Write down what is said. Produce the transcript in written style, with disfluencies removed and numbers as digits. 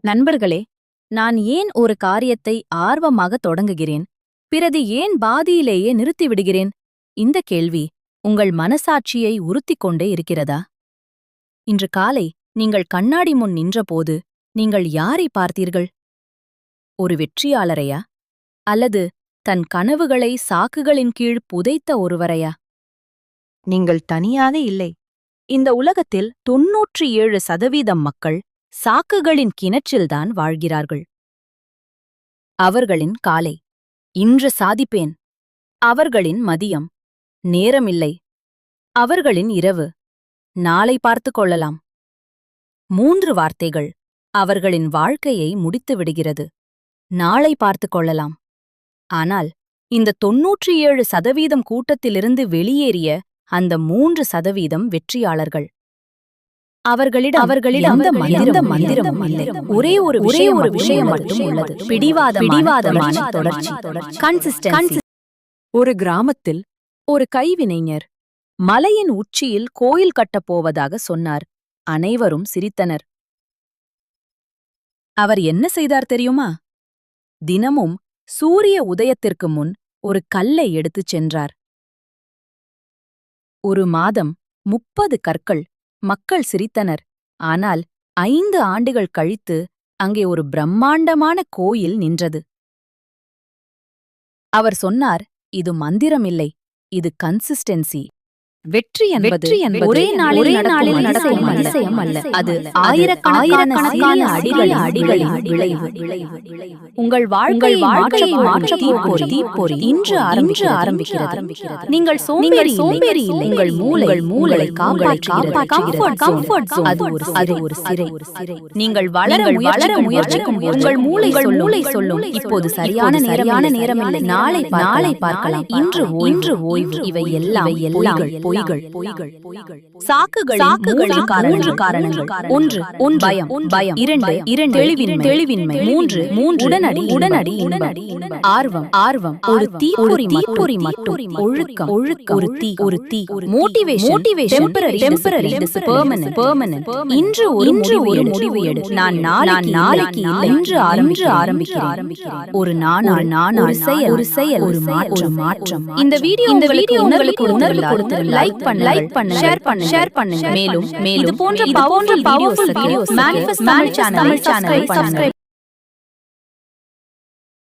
நண்பர்களே, நான் ஏன் ஒரு காரியத்தை ஆர்வமாக தொடங்குகிறேன், பிறகு ஏன் பாதியிலேயே நிறுத்திவிடுகிறேன்? இந்த கேள்வி உங்கள் மனசாட்சியை உறுத்திக் கொண்டே இருக்கிறதா? இன்று காலை நீங்கள் கண்ணாடி முன் நின்றபோது நீங்கள் யாரை பார்த்தீர்கள்? ஒரு வெற்றியாளரையா? அல்லது தன் கனவுகளை சாக்குகளின் கீழ் புதைத்த ஒருவரையா? நீங்கள் தனியாக இல்லை. இந்த உலகத்தில் 97% மக்கள் சாக்குகளின் கிணற்றில்தான் வாழ்கிறார்கள். அவர்களின் காலை இன்று சாதிப்பேன். அவர்களின் மதியம் நேரமில்லை. அவர்களின் இரவு நாளை பார்த்துக் கொள்ளலாம். 3 வார்த்தைகள் அவர்களின் வாழ்க்கையை முடித்து விடுகிறது. நாளை பார்த்துக் கொள்ளலாம். ஆனால் இந்த 97% கூட்டத்திலிருந்து வெளியேறிய அந்த 3% வெற்றியாளர்கள். அவர்களிடம் அந்த மந்திரம் இல்லை. ஒரே ஒரு விஷயம் மட்டும் உள்ளது. பிடிவாதமான தொடர்ச்சி. கன்சிஸ்டன்சி. ஒரு கிராமத்தில் ஒரு கைவினைஞர் மலையின் உச்சியில் கோயில் கட்டப் போவதாக சொன்னார். அனைவரும் சிரித்தனர். அவர் என்ன செய்தார் தெரியுமா? தினமும் சூரிய உதயத்திற்கு முன் ஒரு கல்லை எடுத்துச் சென்றார். ஒரு மாதம் 30 கற்கள். மக்கள் சிரித்தனர். ஆனால் 5 ஆண்டுகள் கழித்து அங்கே ஒரு பிரம்மாண்டமான கோயில் நின்றது. அவர் சொன்னார், இது மந்திரமில்லை, இது கன்சிஸ்டென்சி. வெற்றி என்பது ஒரே நாளில் நடக்கும் அதிசயம் அல்ல. அது ஆயிரக்கணக்கான அடிகளின் விளைவு. உங்கள் வாழ்க்கையை மாற்றப் போகும் தீப்பொறி இன்று ஆரம்பிக்கிறது. நீங்கள் சோம்பேறி இல்லை. உங்கள் மூளை காப்பாற்றுகிறது. அது ஒரு சிறை. நீங்கள் வளர முயற்சிக்கும் உங்கள் மூளை சொல்லும், இப்போது சரியான நேரமில்லை. நாளை பார்க்கலாம். இன்று ஓய்வு. இவை எல்லாம் பொய்கள். சாக்குகளின் 3 காரணங்கள். 1 பயம். 2 தெளிவின்மை. 3 உடனடி இன்பம். ஆர்வம் ஒரு தீப்பொறி மட்டும். ஒழுக்கம் ஒரு தீ. Motivation temporary permanent. இன்று ஒரு முடிவு எடு. நான் நாளைக்கு இல்லை, இன்று ஆரம்பிக்கிறேன். ஒரு நாள் ஒரு செயல் ஒரு மாற்றம். இந்த வீடியோ உங்களுக்கு உணர்வு கொடுத்து லைக் பண்ணுங்க, ஷேர் பண்ணுங்க. மேலும் இது போன்ற பவர்ஃபுல் வீடியோஸ் மேனிஃபெஸ்ட் தமிழ் சேனலை சப்ஸ்கிரைப் பண்ணுங்க.